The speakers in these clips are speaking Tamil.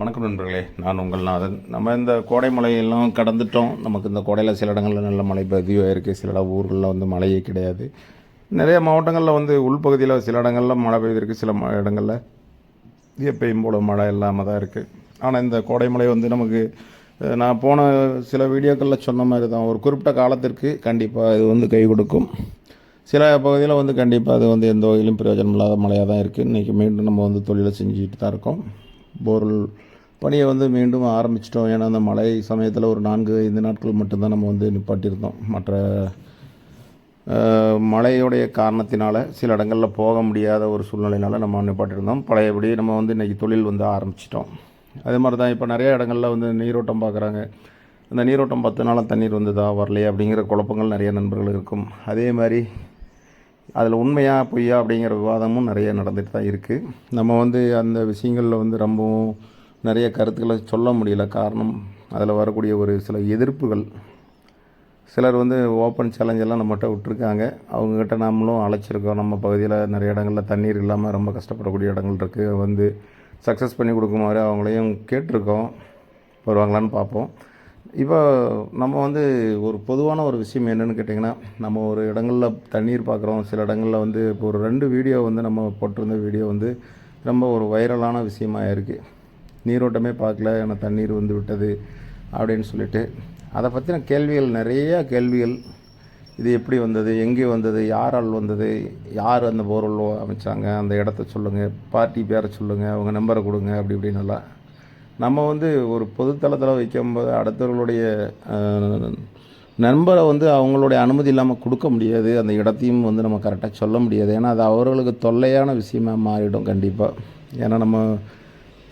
வணக்கம் நண்பர்களே, நான் உங்கள் நாதன். நம்ம இந்த கோடை மழையெல்லாம் கடந்துட்டோம். நமக்கு இந்த கோடையில் சில இடங்களில் நல்ல மழை பதிவாயிருக்கு, சில ஊர்களில் வந்து மழையே கிடையாது. நிறைய மாவட்டங்களில் வந்து உள்பகுதியில் சில இடங்களில் மழை பெய்திருக்கு, சில இடங்களில் எப்பயும் போல் மழை இல்லாமல் தான் இருக்குது. ஆனால் இந்த கோடை மழை வந்து நமக்கு நான் போன சில வீடியோக்களில் சொன்ன மாதிரி தான், ஒரு குறிப்பிட்ட காலத்திற்கு கண்டிப்பாக இது வந்து கை கொடுக்கும். சில பகுதியில் வந்து கண்டிப்பாக அது வந்து எந்த வகையிலும் பிரயோஜனம் இல்லாத மழையாக தான் இருக்குது. இன்றைக்கி மீண்டும் நம்ம வந்து தொழிலை செஞ்சுக்கிட்டு தான் இருக்கோம். போர்வெல் பணியை வந்து மீண்டும் ஆரம்பிச்சிட்டோம். ஏன்னா அந்த மழை சமயத்தில் ஒரு 4-5 நாட்கள் மட்டும்தான் நம்ம வந்து நிப்பாட்டியிருந்தோம். மற்ற மழையுடைய காரணத்தினால சில இடங்களில் போக முடியாத ஒரு சூழ்நிலையினால நம்ம நிப்பாட்டியிருந்தோம். பழையபடி நம்ம வந்து இன்றைக்கி தொழில் வந்து ஆரம்பிச்சிட்டோம். அதே மாதிரி தான் இப்போ நிறைய இடங்களில் வந்து நீரோட்டம் பார்க்குறாங்க. அந்த நீரோட்டம் 10 நாளாக தண்ணீர் வந்ததா வரலையா அப்படிங்கிற குழப்பங்கள் நிறைய நண்பர்கள் இருக்கும். அதே மாதிரி அதில் உண்மையா பொய்யா அப்படிங்கிற விவாதமும் நிறைய நடந்துட்டு தான் இருக்குது. நம்ம வந்து அந்த விஷயங்களில் வந்து ரொம்பவும் நிறைய கருத்துக்களை சொல்ல முடியல. காரணம், அதில் வரக்கூடிய ஒரு சில எதிர்ப்புகள். சிலர் வந்து ஓப்பன் சேலஞ்செல்லாம் நம்மகிட்ட விட்டுருக்காங்க. அவங்கக்கிட்ட நம்மளும் அழைச்சிருக்கோம். நம்ம பகுதியில் நிறைய இடங்களில் தண்ணீர் இல்லாமல் ரொம்ப கஷ்டப்படக்கூடிய இடங்கள் இருக்குது. வந்து சக்ஸஸ் பண்ணி கொடுக்குமாறு அவங்களையும் கேட்டிருக்கோம். வருவாங்களான்னு பார்ப்போம். இப்போ நம்ம வந்து ஒரு பொதுவான ஒரு விஷயம் என்னென்னு கேட்டிங்கன்னா, நம்ம ஒரு இடங்களில் தண்ணீர் பார்க்குறோம். சில இடங்களில் வந்து இப்போ ஒரு 2 வீடியோ வந்து நம்ம போட்டிருந்த வீடியோ வந்து ரொம்ப ஒரு வைரலான விஷயமாக இருக்குது. நீரோட்டமே பார்க்கல, ஏன்னா தண்ணீர் வந்து விட்டது அப்படின்னு சொல்லிட்டு அதை பற்றின கேள்விகள், நிறையா கேள்விகள். இது எப்படி வந்தது, எங்கே வந்தது, யாரால் வந்தது, யார் அந்த போர்வெல் அமைச்சாங்க, அந்த இடத்த சொல்லுங்கள், பார்ட்டி பேரை சொல்லுங்கள், அவங்க நம்பரை கொடுங்க, அப்படி இப்படின்னெல்லாம் நம்ம வந்து ஒரு பொதுத்தளத்தில் வைக்கும்போது அடுத்தவர்களுடைய நண்பரை வந்து அவங்களுடைய அனுமதி இல்லாமல் கொடுக்க முடியாது. அந்த இடத்தையும் வந்து நம்ம கரெக்டாக சொல்ல முடியாது. ஏன்னா அது அவர்களுக்கு தொல்லையான விஷயமாக மாறிடும் கண்டிப்பாக. ஏன்னா நம்ம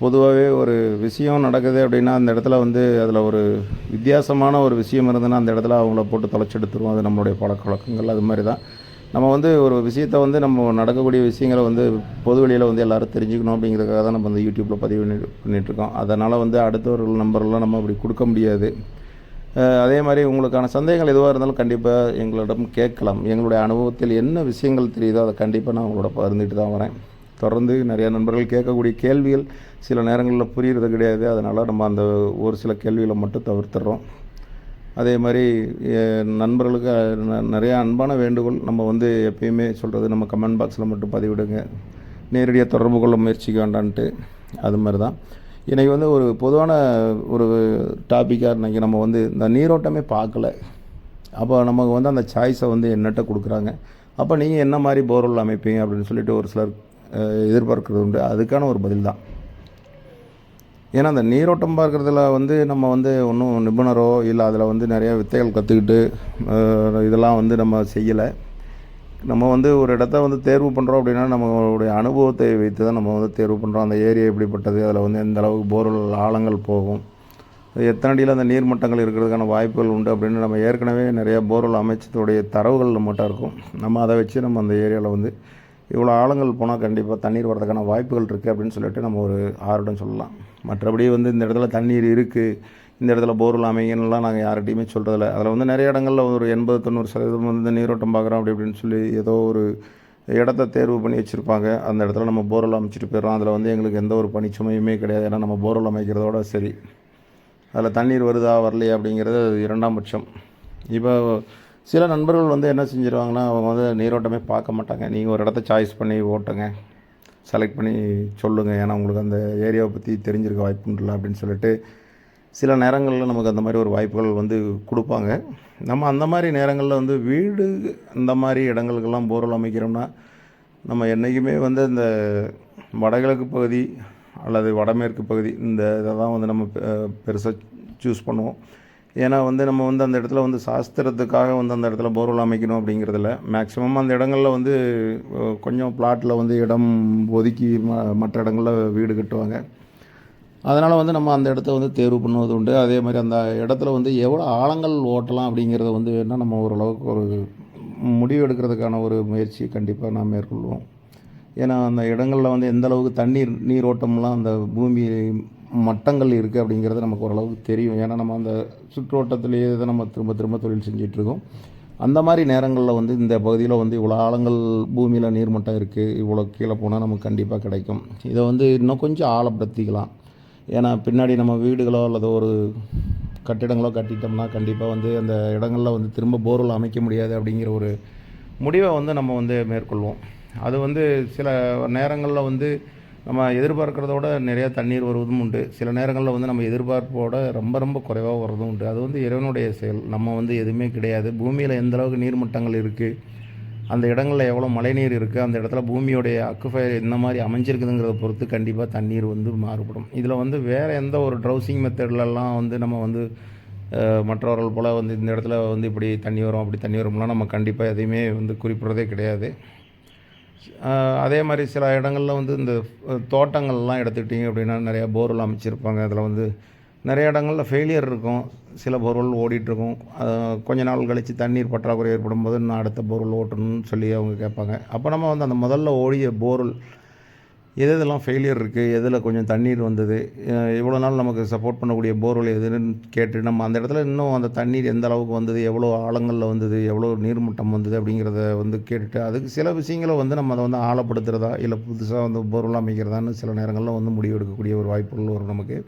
பொதுவாகவே ஒரு விஷயம் நடக்குது அப்படின்னா அந்த இடத்துல வந்து அதில் ஒரு வித்தியாசமான ஒரு விஷயம் இருந்ததுன்னா அந்த இடத்துல அவங்கள போட்டு தொலைச்செடுத்துருவோம். அது நம்மளுடைய பழக்க வழக்கங்கள். அது மாதிரி தான் நம்ம வந்து ஒரு விஷயத்தை வந்து நம்ம நடக்கக்கூடிய விஷயங்களை வந்து பொது வெளியில் வந்து எல்லோரும் தெரிஞ்சுக்கணும் அப்படிங்கிறதுக்காக தான் நம்ம வந்து யூடியூப்பில் பதிவு பண்ணிகிட்ருக்கோம். அதனால் வந்து அடுத்தவர்கள் நம்பர்லாம் நம்ம அப்படி கொடுக்க முடியாது. அதே மாதிரி உங்களுக்கான சந்தேகங்கள் எதுவாக இருந்தாலும் கண்டிப்பாக எங்களிடம் கேட்கலாம். எங்களுடைய அனுபவத்தில் என்ன விஷயங்கள் தெரியுதோ அதை கண்டிப்பாக நான் உங்களோட பகிர்ந்துட்டு தான் வரேன். தொடர்ந்து நிறையா நண்பர்கள் கேட்கக்கூடிய கேள்விகள் சில நேரங்களில் புரிகிறது கிடையாது. அதனால் நம்ம அந்த ஒரு சில கேள்விகளை மட்டும் தவிர்த்துறோம். அதே மாதிரி நண்பர்களுக்கு நிறையா அன்பான வேண்டுகோள். நம்ம வந்து எப்பயுமே சொல்கிறது, நம்ம கமெண்ட் பாக்ஸில் மட்டும் பதிவிடுங்க, நேரடியாக தொடர்பு கொள்ள முயற்சிக்க வேண்டான்ட்டு. அது மாதிரி தான் இன்றைக்கி வந்து ஒரு பொதுவான ஒரு டாப்பிக்காக இன்றைக்கி நம்ம வந்து இந்த நீரோட்டமே பார்க்கல. அப்போ நமக்கு வந்து அந்த சாய்ஸை வந்து என்னட்ட கொடுக்குறாங்க. அப்போ நீங்கள் என்ன மாதிரி போர்வெல் அமைப்பீங்க அப்படின்னு சொல்லிட்டு ஒரு சிலர் எதிர்பார்க்குறது உண்டு. அதுக்கான ஒரு பதில் தான். ஏன்னா அந்த நீரோட்டம் பார்க்குறதுல வந்து நம்ம வந்து ஒன்றும் நிபுணரோ இல்லை அதில் வந்து நிறையா வித்தைகள் கற்றுக்கிட்டு இதெல்லாம் வந்து நம்ம செய்யலை. நம்ம வந்து ஒரு இடத்த வந்து தேர்வு பண்ணுறோம் அப்படின்னா நம்மளுடைய அனுபவத்தை வைத்து தான் நம்ம வந்து தேர்வு பண்ணுறோம். அந்த ஏரியா எப்படிப்பட்டது, அதில் வந்து எந்த அளவுக்கு போர்வெல் ஆழங்கள் போகும், எத்தனை அடியில் அந்த நீர்மட்டங்கள் இருக்கிறதுக்கான வாய்ப்புகள் உண்டு அப்படின்னு நம்ம ஏற்கனவே நிறையா போர்வெல் அமைச்சதுடைய தரவுகள் நம்மகிட்ட இருக்கும். நம்ம அதை வச்சு நம்ம அந்த ஏரியாவில் வந்து இவ்வளோ ஆழங்கள் போனால் கண்டிப்பாக தண்ணீர் வரதுக்கான வாய்ப்புகள் இருக்குது அப்படின்னு சொல்லிட்டு நம்ம ஒரு ஆர்வம் சொல்லலாம். மற்றபடி வந்து இந்த இடத்துல தண்ணீர் இருக்குது, இந்த இடத்துல போர்வெல் அமைங்கன்னெலாம் நாங்கள் யார்கிட்டையுமே சொல்கிறதில்ல. அதில் வந்து நிறைய இடங்களில் ஒரு 80-90% வந்து நீரோட்டம் பார்க்குறோம் அப்படி இப்படின்னு சொல்லி ஏதோ ஒரு இடத்த தேர்வு பண்ணி வச்சுருப்பாங்க. அந்த இடத்துல நம்ம போர்வெல் அமைச்சிட்டு போயிடுறோம். அதில் வந்து எங்களுக்கு எந்த ஒரு பணிச்சுமையுமே கிடையாது. ஏன்னா நம்ம போர்வெல் அமைக்கிறதோட சரி, அதில் தண்ணீர் வருதா வரலையா அப்படிங்கிறது 2ஆம் பட்சம். இப்போ சில நண்பர்கள் வந்து என்ன செஞ்சுருவாங்கன்னா, அவங்க வந்து நீரோட்டமே பார்க்க மாட்டாங்க. நீங்கள் ஒரு இடத்த சாய்ஸ் பண்ணி ஓட்டுங்க, செலக்ட் பண்ணி சொல்லுங்கள், ஏன்னா உங்களுக்கு அந்த ஏரியாவை பற்றி தெரிஞ்சிருக்க வாய்ப்புண்டில்ல அப்படின்னு சொல்லிட்டு சில நேரங்களில் நமக்கு அந்த மாதிரி ஒரு வாய்ப்புகள் வந்து கொடுப்பாங்க. நம்ம அந்த மாதிரி நேரங்களில் வந்து வீடு இந்த மாதிரி இடங்களுக்கெல்லாம் போர்வெல் அமைக்கிறோம்னா நம்ம என்றைக்குமே வந்து இந்த வடகிழக்கு பகுதி அல்லது வடமேற்கு பகுதி இந்த இதை தான் வந்து நம்ம பெருசாக சூஸ் பண்ணுவோம். ஏன்னா வந்து நம்ம வந்து அந்த இடத்துல வந்து சாஸ்திரத்துக்காக வந்து அந்த இடத்துல போர்வெல் அமைக்கணும் அப்படிங்கிறதில்ல. மேக்ஸிமம் அந்த இடங்களில் வந்து கொஞ்சம் பிளாட்டில் வந்து இடம் ஒதுக்கி மற்ற இடங்களில் வீடு கட்டுவாங்க. அதனால் வந்து நம்ம அந்த இடத்த வந்து தேர்வு பண்ணுவது உண்டு. அதே மாதிரி அந்த இடத்துல வந்து எவ்வளோ ஆழங்கள் ஓட்டலாம் அப்படிங்கிறத வந்து வேணால் நம்ம ஓரளவுக்கு ஒரு முடிவு எடுக்கிறதுக்கான ஒரு முயற்சி கண்டிப்பாக நாம் மேற்கொள்வோம். ஏன்னா அந்த இடங்களில் வந்து எந்த அளவுக்கு நீரோட்டம்லாம் அந்த பூமி மட்டங்கள் இருக்குது அப்படிங்கிறது நமக்கு ஓரளவுக்கு தெரியும். ஏன்னா நம்ம அந்த சுற்றுவட்டத்திலேயே தான் நம்ம திரும்ப திரும்ப தொழில் செஞ்சிகிட்ருக்கோம். அந்த மாதிரி நேரங்களில் வந்து இந்த பகுதியில் வந்து இவ்வளோ ஆழங்கள் பூமியில் நீர்மட்டம் இருக்குது, இவ்வளோ கீழே போனால் நமக்கு கண்டிப்பாக கிடைக்கும். இதை வந்து இன்னும் கொஞ்சம் ஆழப்படுத்திக்கலாம். ஏன்னா பின்னாடி நம்ம வீடுகளோ அல்லது ஒரு கட்டிடங்களோ கட்டிட்டோம்னா கண்டிப்பாக வந்து அந்த இடங்களில் வந்து திரும்ப போர்வெல் அமைக்க முடியாது அப்படிங்கிற ஒரு முடிவை வந்து நம்ம வந்து மேற்கொள்வோம். அது வந்து சில நேரங்களில் வந்து நம்ம எதிர்பார்க்கிறதோட நிறையா தண்ணீர் வருவதும் உண்டு. சில நேரங்களில் வந்து நம்ம எதிர்பார்ப்போட ரொம்ப ரொம்ப குறைவாக வர்றதும் உண்டு. அது வந்து இறைவனுடைய செயல். நம்ம வந்து எதுவுமே கிடையாது. பூமியில் எந்த அளவுக்கு நீர்மட்டங்கள் இருக்குது, அந்த இடங்களில் எவ்வளோ மழைநீர் இருக்குது, அந்த இடத்துல பூமியோடைய அக்குஃபயர் என்ன மாதிரி அமைஞ்சிருக்குதுங்கிறத பொறுத்து கண்டிப்பாக தண்ணீர் வந்து மாறுபடும். இதில் வந்து வேறு எந்த ஒரு ட்ரௌசிங் மெத்தட்லலாம் வந்து நம்ம வந்து மற்றவர்கள் போல் வந்து இந்த இடத்துல வந்து இப்படி தண்ணி வரும் அப்படி தண்ணி வரும்லாம் நம்ம கண்டிப்பாக எதையுமே வந்து குறிப்பிட்றதே கிடையாது. அதே மாதிரி சில இடங்களில் வந்து இந்த தோட்டங்கள்லாம் எடுத்துக்கிட்டிங்க அப்படின்னா நிறையா போர்வெல் அமைச்சிருப்பாங்க. அதில் வந்து நிறைய இடங்களில் ஃபெயிலியர் இருக்கும். சில போர்வெல் ஓடிட்டுருக்கும். கொஞ்ச நாள் கழித்து தண்ணீர் பற்றாக்குறை ஏற்படும் போது நான் அடுத்த போர்வெல் ஓட்டணும்னு சொல்லி அவங்க கேட்பாங்க. அப்போ நம்ம வந்து அந்த முதல்ல ஓடிய போர்வெல் எதெல்லாம் ஃபெயிலியர் இருக்குது, எதில் கொஞ்சம் தண்ணீர் வந்தது, இவ்வளோ நாள் நமக்கு சப்போர்ட் பண்ணக்கூடிய போர்வெல் எதுன்னு கேட்டு நம்ம அந்த இடத்துல இன்னும் அந்த தண்ணீர் எந்த அளவுக்கு வந்தது, எவ்வளோ ஆழங்களில் வந்தது, எவ்வளோ நீர்மட்டம் வந்தது அப்படிங்கிறத வந்து கேட்டுட்டு அதுக்கு சில விஷயங்களை வந்து நம்ம அதை வந்து ஆழப்படுத்துகிறதா இல்லை புதுசாக வந்து போர்வெல் அமைக்கிறதான்னு சில நேரங்களில் வந்து முடிவு எடுக்கக்கூடிய ஒரு வாய்ப்புகள் வரும் நமக்கு.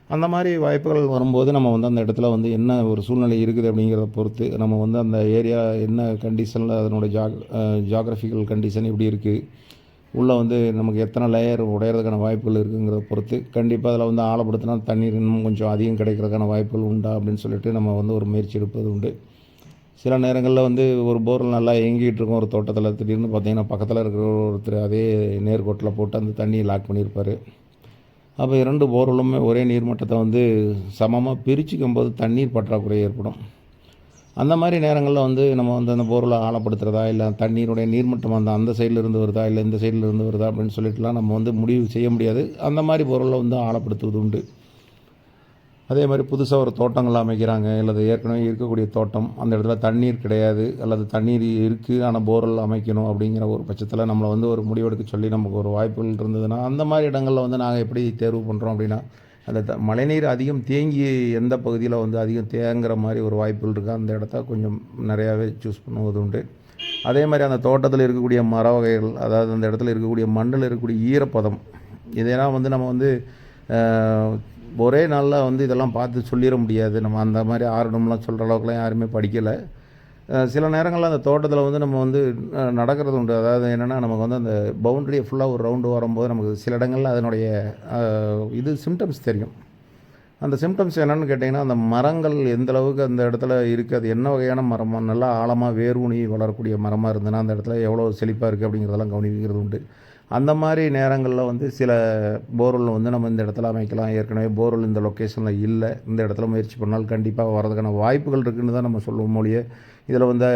அந்த மாதிரி வாய்ப்புகள் வரும்போது நம்ம வந்து அந்த இடத்துல வந்து என்ன ஒரு சூழ்நிலை இருக்குது அப்படிங்கிறத பொறுத்து நம்ம வந்து அந்த ஏரியா என்ன கண்டிஷனில் அதனோட ஜாகிரபிக்கல் கண்டிஷன் எப்படி இருக்குது, உள்ளே வந்து நமக்கு எத்தனை லேயர் உடையிறதுக்கான வாய்ப்புகள் இருக்குங்கிறத பொறுத்து கண்டிப்பாக அதில் வந்து ஆழப்படுத்தினா தண்ணீர் இன்னும் கொஞ்சம் அதிகம் கிடைக்கிறதுக்கான வாய்ப்புகள் உண்டா அப்படின்னு சொல்லிட்டு நம்ம வந்து ஒரு முயற்சி எடுப்பது உண்டு. சில நேரங்களில் வந்து ஒரு போர்வெல் நல்லா இயங்கிட்டு இருக்கும் ஒரு தோட்டத்தில், திடீர்னு பார்த்தீங்கன்னா பக்கத்தில் இருக்கிற ஒருத்தர் அதே நேர்கோட்டில் போட்டு அந்த தண்ணியை லாக் பண்ணியிருப்பார். அப்போ 2 போர்வெல்லுமே ஒரே நீர்மட்டத்தை வந்து சமமாக பிரிச்சுக்கும் போது தண்ணீர் பற்றாக்குறை ஏற்படும். அந்த மாதிரி நேரங்களில் வந்து நம்ம வந்து அந்த போர்வெலை ஆழப்படுத்துகிறதா இல்லை தண்ணீருடைய நீர்மட்டம் அந்த சைடில் இருந்து வருதா இல்லை இந்த சைடில் இருந்து வருதா அப்படின்னு சொல்லிட்டுலாம் நம்ம வந்து முடிவு செய்ய முடியாது. அந்த மாதிரி போர்வெலை வந்து ஆழப்படுத்துவது உண்டு. அதே மாதிரி புதுசாக ஒரு தோட்டங்கள் அமைக்கிறாங்க, அல்லது ஏற்கனவே இருக்கக்கூடிய தோட்டம் அந்த இடத்துல தண்ணீர் கிடையாது அல்லது தண்ணீர் இருக்குது ஆனால் போர்வெல் அமைக்கணும் அப்படிங்கிற ஒரு பட்சத்தில் நம்மளை வந்து ஒரு முடிவெடுக்க சொல்லி நமக்கு ஒரு வாய்ப்புகள் இருந்ததுன்னா அந்த மாதிரி இடங்களில் வந்து நாங்கள் எப்படி தேர்வு பண்ணுறோம் அப்படின்னா அந்த மழைநீர் அதிகம் தேங்கி எந்த பகுதியில் வந்து அதிகம் தேங்குற மாதிரி ஒரு வாய்ப்புகள் இருக்குது அந்த இடத்த கொஞ்சம் நிறையாவே சூஸ் பண்ணுவது உண்டு. அதே மாதிரி அந்த தோட்டத்தில் இருக்கக்கூடிய மர வகைகள், அதாவது அந்த இடத்துல இருக்கக்கூடிய மண்ணில் இருக்கக்கூடிய ஈரப்பதம், இதெல்லாம் வந்து நம்ம வந்து ஒரே நாளில் வந்து இதெல்லாம் பார்த்து சொல்லிட முடியாது. நம்ம அந்த மாதிரி ஆர்டம்லாம் சொல்கிற அளவுக்குலாம் யாருமே படிக்கலை. சில நேரங்களில் அந்த தோட்டத்தில் வந்து நம்ம வந்து நடக்கிறது உண்டு. அதாவது என்னென்னா நமக்கு வந்து அந்த பவுண்ட்ரியை ஃபுல்லாக ஒரு ரவுண்டு வரும்போது நமக்கு சில இடங்களில் அதனுடைய சிம்டம்ஸ் தெரியும். அந்த சிம்டம்ஸ் என்னென்னு கேட்டிங்கன்னா அந்த மரங்கள் எந்த அளவுக்கு அந்த இடத்துல இருக்குது, அது என்ன வகையான மரமாக நல்லா ஆழமாக வேரூனி வளரக்கூடிய மரமாக இருந்ததுன்னா அந்த இடத்துல எவ்வளோ செழிப்பாக இருக்குது அப்படிங்கிறதெல்லாம் கவனிக்கிறது உண்டு. அந்த மாதிரி நேரங்களில் வந்து சில போர்வெல் வந்து நம்ம இந்த இடத்துல அமைக்கலாம். ஏற்கனவே போர்வெல் இந்த லொக்கேஷனில் இல்லை, இந்த இடத்துல முயற்சி பண்ணால் கண்டிப்பாக வரதுக்கான வாய்ப்புகள் இருக்குதுன்னு தான் நம்ம சொல்லுவோம் மொழியே. இதில் வந்து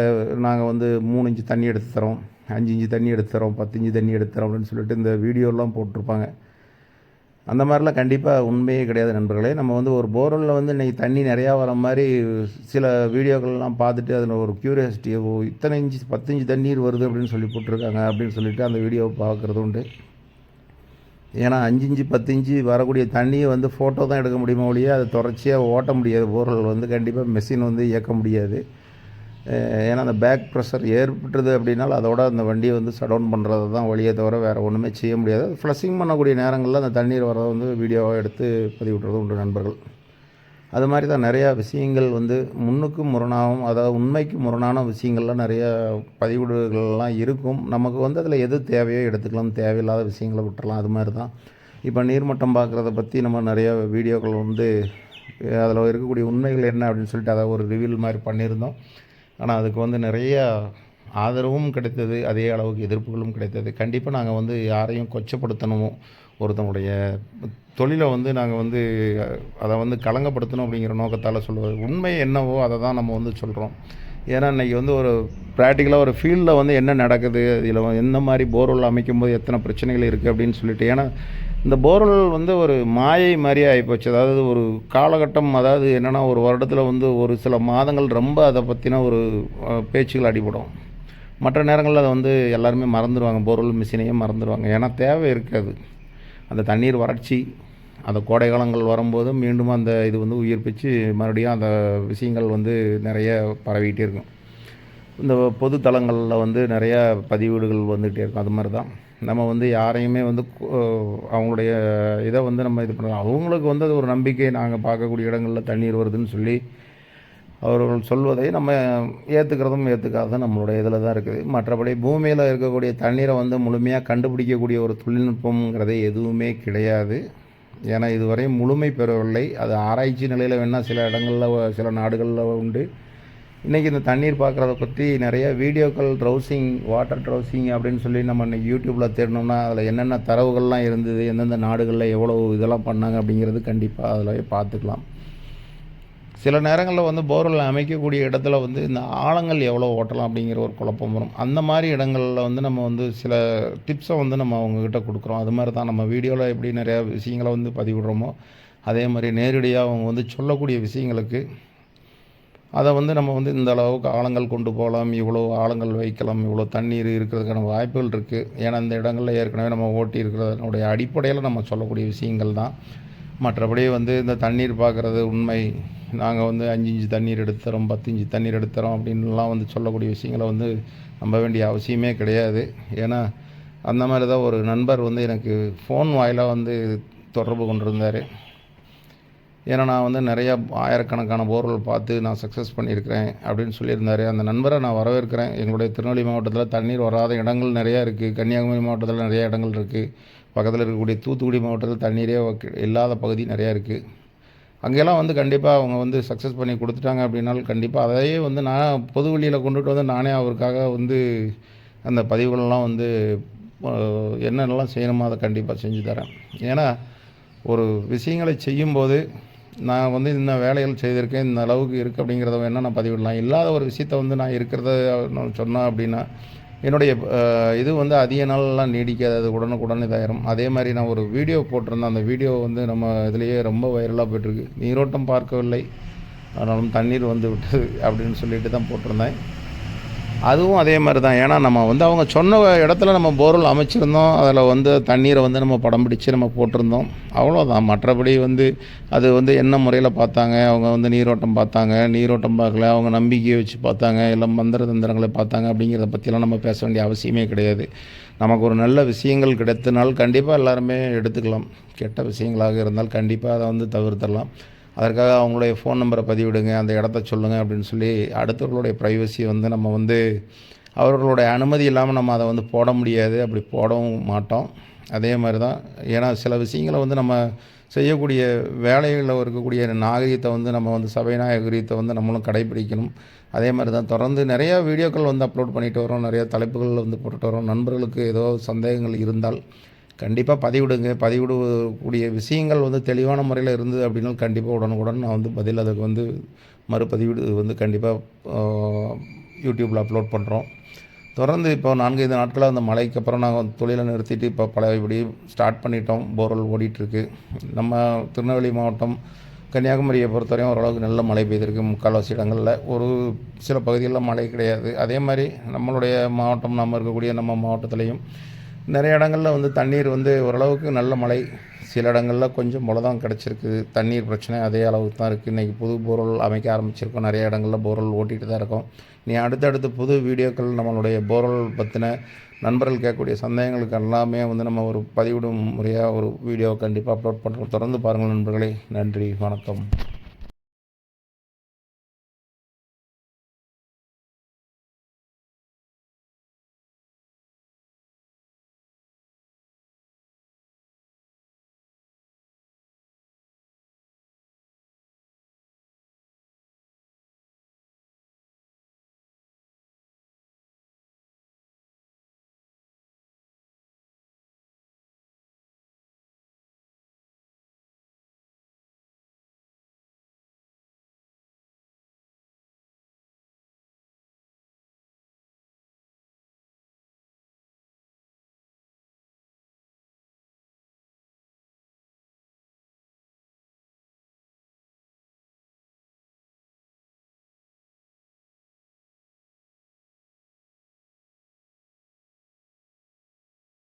நாங்கள் வந்து 3 இன்ச்சு தண்ணி எடுத்து தரோம், 5 இன்ச்சு தண்ணி எடுத்து தரோம், 10 இன்ச்சு தண்ணி எடுத்து தரோம் அப்படின்னு சொல்லிட்டு இந்த வீடியோலாம் போட்டிருப்பாங்க. அந்த மாதிரிலாம் கண்டிப்பாக உண்மையே கிடையாது நண்பர்களே. நம்ம வந்து ஒரு போர்வெல்லில் வந்து இன்றைக்கி தண்ணி நிறையா வர மாதிரி சில வீடியோக்கள்லாம் பார்த்துட்டு அதில் ஒரு க்யூரியாசிட்டி, இத்தனை இன்ச்சு 10 இன்ச்சு தண்ணீர் வருது அப்படின்னு சொல்லி போட்டிருக்காங்க அப்படின்னு சொல்லிட்டு அந்த வீடியோவை பார்க்குறது உண்டு. ஏன்னா 5 இன்ச்சு 10 இன்ச்சு வரக்கூடிய தண்ணியை வந்து ஃபோட்டோ தான் எடுக்க முடியுமா ஒழிய அதை தொடர்ச்சியாக ஓட்ட முடியாது. போர்வெல் வந்து கண்டிப்பாக மெஷின் வந்து இயக்க முடியாது. ஏன்னா அந்த பேக் ப்ரெஷர் ஏற்பட்டுறது அப்படின்னால அதோட அந்த வண்டியை வந்து ஷட் டவுன் பண்ணுறது தான் வழியே தவிர வேறு ஒன்றுமே செய்ய முடியாது. ஃப்ளஷிங் பண்ணக்கூடிய நேரங்களில் அந்த தண்ணீர் வரதை வந்து வீடியோவாக எடுத்து பதிவிட்டுறது உண்டு நண்பர்கள். அது மாதிரி தான் நிறையா விஷயங்கள் வந்து முன்னுக்கும் முரணாகவும், அதாவது உண்மைக்கு முரணான விஷயங்கள்லாம் நிறையா பதிவுகள்லாம் இருக்கும். நமக்கு வந்து அதில் எது தேவையோ எடுத்துக்கலாம், தேவையில்லாத விஷயங்களை விட்டுறலாம். அது மாதிரி தான் இப்போ நீர்மட்டம் பார்க்குறத பற்றி நம்ம நிறையா வீடியோக்கள் வந்து அதில் இருக்கக்கூடிய உண்மைகள் என்ன அப்படின்னு சொல்லிட்டு அதை ஒரு ரிவ்யூல் மாதிரி பண்ணியிருந்தோம். ஆனால் அதுக்கு வந்து நிறையா ஆதரவும் கிடைத்தது, அதே அளவுக்கு எதிர்ப்புகளும் கிடைத்தது. கண்டிப்பாக நாங்கள் வந்து யாரையும் கொச்சப்படுத்தணும், ஒருத்தனுடைய தொழிலை வந்து நாங்கள் வந்து அதை வந்து களங்கப்படுத்தணும் அப்படிங்கிற நோக்கத்தால் சொல்லுவது. உண்மை என்னவோ அதை தான் நம்ம வந்து சொல்கிறோம். ஏன்னா இன்றைக்கி வந்து ஒரு ப்ராக்டிக்கலாக ஒரு ஃபீல்டில் வந்து என்ன நடக்குது, இதில் எந்த மாதிரி போர்வெல் அமைக்கும்போது எத்தனை பிரச்சனைகள் இருக்குது அப்படின்னு சொல்லிட்டு. ஏன்னா இந்த போர்வெல் வந்து ஒரு மாயை மாதிரியே ஆகிப்போச்சு. அதாவது ஒரு காலகட்டம், அதாவது என்னென்னா ஒரு வருடத்தில் வந்து ஒரு சில மாதங்கள் ரொம்ப அதை பற்றின ஒரு பேச்சுகள் அடிபடும். மற்ற நேரங்களில் அதை வந்து எல்லாருமே மறந்துடுவாங்க, போர்வெல் மிஷினையே மறந்துடுவாங்க. ஏன்னா தேவை இருக்காது. அந்த தண்ணீர் வறட்சி, அந்த கோடை காலங்கள் வரும்போது மீண்டும் அந்த இது வந்து உயிர்ப்பிச்சு மறுபடியும் அந்த விஷயங்கள் வந்து நிறைய பரவிக்கிட்டே இருக்கும். இந்த பொது தளங்களில் வந்து நிறையா பதிவீடுகள் வந்துகிட்டே இருக்கும். அது மாதிரி தான் நம்ம வந்து யாரையுமே வந்து அவங்களுடைய இதை வந்து நம்ம இது பண்ணலாம். அவங்களுக்கு வந்து அது ஒரு நம்பிக்கை, நாங்கள் பார்க்கக்கூடிய இடங்களில் தண்ணீர் வருதுன்னு சொல்லி அவர்கள் சொல்வதை நம்ம ஏற்றுக்கிறதும் ஏற்றுக்காததும் நம்மளுடைய இதில் தான் இருக்குது. மற்றபடி பூமியில் இருக்கக்கூடிய தண்ணீரை வந்து முழுமையாக கண்டுபிடிக்கக்கூடிய ஒரு தொழில்நுட்பங்கிறதே எதுவுமே கிடையாது. ஏன்னா இதுவரை முழுமை பெறவில்லை. அது ஆராய்ச்சி நிலையில் வேணால் சில இடங்களில் சில நாடுகளில் உண்டு. இன்றைக்கி இந்த தண்ணீர் பார்க்குறத பற்றி நிறைய வீடியோக்கள், வாட்டர் ட்ரௌசிங் அப்படின்னு சொல்லி நம்ம இன்றைக்கி யூடியூப்பில் தேடினோம்னா அதில் என்னென்ன தரவுகள்லாம் இருந்தது, எந்தெந்த நாடுகளில் எவ்வளோ இதெல்லாம் பண்ணாங்க அப்படிங்கிறது கண்டிப்பாக அதில் பார்த்துக்கலாம். சில நேரங்களில் வந்து போர்வெல் அமைக்கக்கூடிய இடத்துல வந்து இந்த ஆழங்கள் எவ்வளோ ஓட்டலாம் அப்படிங்கிற ஒரு குழப்பம் வரும். அந்த மாதிரி இடங்களில் வந்து நம்ம வந்து சில டிப்ஸை வந்து நம்ம அவங்கக்கிட்ட கொடுக்குறோம். அது மாதிரி தான் நம்ம வீடியோவில் எப்படி நிறையா விஷயங்களை வந்து பதிவிடுறோமோ அதே மாதிரி நேரடியாக அவங்க வந்து சொல்லக்கூடிய விஷயங்களுக்கு அதை வந்து நம்ம வந்து இந்த அளவுக்கு ஆழங்கள் கொண்டு போகலாம், இவ்வளோ ஆழங்கள் வைக்கலாம், இவ்வளோ தண்ணீர் இருக்கிறதுக்கான வாய்ப்புகள் இருக்குது. ஏன்னா இந்த இடங்களில் ஏற்கனவே நம்ம ஓட்டி இருக்கிறதனுடைய அடிப்படையில் நம்ம சொல்லக்கூடிய விஷயங்கள் தான். மற்றபடி வந்து இந்த தண்ணீர் பார்க்குறது உண்மை, நாங்கள் வந்து 5 இன்ச்சு தண்ணீர் எடுத்துறோம், 10 இன்ச்சு தண்ணீர் எடுத்துறோம் அப்படின்லாம் வந்து சொல்லக்கூடிய விஷயங்களை வந்து நம்ப வேண்டிய அவசியமே கிடையாது. ஏன்னா அந்த மாதிரி தான் ஒரு நண்பர் வந்து எனக்கு ஃபோன் வாயிலாக வந்து தொடர்பு கொண்டிருந்தார். ஏன்னா நான் வந்து நிறையா ஆயிரக்கணக்கான போர்வெல் பார்த்து நான் சக்ஸஸ் பண்ணியிருக்கிறேன் அப்படின்னு சொல்லியிருந்தார். அந்த நண்பரை நான் வரவேற்கிறேன். எங்களுடைய திருநெல்வேலி மாவட்டத்தில் தண்ணீர் வராத இடங்கள் நிறையா இருக்குது. கன்னியாகுமரி மாவட்டத்தில் நிறையா இடங்கள் இருக்குது. பக்கத்தில் இருக்கக்கூடிய தூத்துக்குடி மாவட்டத்தில் தண்ணீரே இல்லாத பகுதி நிறையா இருக்குது. அங்கெல்லாம் வந்து கண்டிப்பாக அவங்க வந்து சக்ஸஸ் பண்ணி கொடுத்துட்டாங்க அப்படின்னாலும் கண்டிப்பாக அதையே வந்து நான் பொது வெளியில் கொண்டுட்டு வந்து நானே அவருக்காக வந்து அந்த பதிவுகளெலாம் வந்து என்னென்னலாம் செய்யணுமோ அதை கண்டிப்பாக செஞ்சு தரேன். ஏன்னா ஒரு விஷயங்களை செய்யும்போது நான் வந்து இந்த வேலைகள் செய்திருக்கேன், இந்த அளவுக்கு இருக்குது அப்படிங்கிறத வேணால் நான் பதிவிடலாம். இல்லாத ஒரு விஷயத்த வந்து நான் இருக்கிறத நான் சொன்னேன் அப்படின்னா என்னுடைய இது வந்து அதிக நாள்லாம் நீடிக்காது, அது உடனுக்குடன் இதாயிரும். அதே மாதிரி நான் ஒரு வீடியோ போட்டிருந்தேன். அந்த வீடியோ வந்து நம்ம இதுலேயே ரொம்ப வைரலாக போய்ட்டுருக்கு. நீரோட்டம் பார்க்கவில்லை, ஆனாலும் தண்ணீர் வந்து விட்டது அப்படின்னு சொல்லிட்டு தான் போட்டிருந்தேன். அதுவும் அதே மாதிரி தான். ஏன்னா நம்ம வந்து அவங்க சொன்ன இடத்துல நம்ம போர்வெல் அமைச்சிருந்தோம், அதில் வந்து தண்ணீரை வந்து நம்ம படம் பிடிச்சி நம்ம போட்டிருந்தோம், அவ்வளோதான். மற்றபடி வந்து அது வந்து என்ன முறையில் பார்த்தாங்க, அவங்க வந்து நீரோட்டம் பார்த்தாங்க, நீரோட்டம் பார்க்கல, அவங்க நம்பிக்கையை வச்சு பார்த்தாங்க, இல்லை மந்திர தந்திரங்களை பார்த்தாங்க அப்படிங்கிறத பற்றிலாம் நம்ம பேச வேண்டிய அவசியமே கிடையாது. நமக்கு ஒரு நல்ல விஷயங்கள் கிடைத்தனால் கண்டிப்பாக எல்லாருமே எடுத்துக்கலாம். கெட்ட விஷயங்களாக இருந்தால் கண்டிப்பாக அதை வந்து தவிர்த்திடலாம். அதற்காக அவங்களுடைய ஃபோன் நம்பரை பதிவிடுங்க, அந்த இடத்த சொல்லுங்கள் அப்படின்னு சொல்லி அடுத்தவர்களுடைய ப்ரைவசியை வந்து நம்ம வந்து அவர்களுடைய அனுமதி இல்லாமல் நம்ம அதை வந்து போட முடியாது, அப்படி போடவும் மாட்டோம். அதே மாதிரி தான். ஏன்னா சில விஷயங்களை வந்து நம்ம செய்யக்கூடிய வேலைகளில் இருக்கக்கூடிய நாகரிகத்தை வந்து நம்ம வந்து சபை நாகரிகத்தை வந்து நம்மளும் கடைபிடிக்கணும். அதே மாதிரி தான் தொடர்ந்து நிறையா வீடியோக்கள் வந்து அப்லோட் பண்ணிட்டு வரோம், நிறையா தலைப்புகள் வந்து போட்டுட்டு வரோம். நண்பர்களுக்கு ஏதோ சந்தேகங்கள் இருந்தால் கண்டிப்பாக பதிவிடுங்க. பதிவிடக்கூடிய விஷயங்கள் வந்து தெளிவான முறையில் இருந்தது அப்படின்னா கண்டிப்பாக உடனுக்குடன் நான் வந்து பதில் அதுக்கு வந்து மறுபதிவிடு வந்து கண்டிப்பாக யூடியூப்பில் அப்லோட் பண்ணுறோம். தொடர்ந்து இப்போ 4-5 நாட்களாக அந்த மழைக்கு அப்புறம் நாங்கள் தொழிலை நிறுத்திட்டு இப்போ பழையபடி ஸ்டார்ட் பண்ணிட்டோம். போர்வெல் ஓடிட்டுருக்கு. நம்ம திருநெல்வேலி மாவட்டம், கன்னியாகுமரியை பொறுத்தவரையும் ஓரளவுக்கு நல்ல மழை பெய்திருக்கு. முக்கால்வாசி இடங்களில், ஒரு சில பகுதிகளில் மழை கிடையாது. அதே மாதிரி நம்மளுடைய மாவட்டம், நம்ம இருக்கக்கூடிய நம்ம மாவட்டத்துலேயும் நிறைய இடங்களில் வந்து தண்ணீர் வந்து ஓரளவுக்கு நல்ல மழை, சில இடங்களில் கொஞ்சம் மழை தான் கிடச்சிருக்கு. தண்ணீர் பிரச்சனை அதே அளவுக்கு தான் இருக்குது. இன்றைக்கி புது போர்வெல் அமைக்க ஆரம்பிச்சிருக்கோம். நிறைய இடங்களில் போர்வெல் ஓட்டிகிட்டு தான் இருக்கோம். நீ அடுத்தடுத்து புது வீடியோக்கள் நம்மளுடைய போர்வெல் பற்றின நண்பர்கள் கேட்கக்கூடிய சந்தேகங்களுக்கு எல்லாமே வந்து நம்ம ஒரு பதிவிடும் முறையாக ஒரு வீடியோ கண்டிப்பாக அப்லோட் பண்ணுறோம். தொடர்ந்து பாருங்கள் நண்பர்களே. நன்றி, வணக்கம்.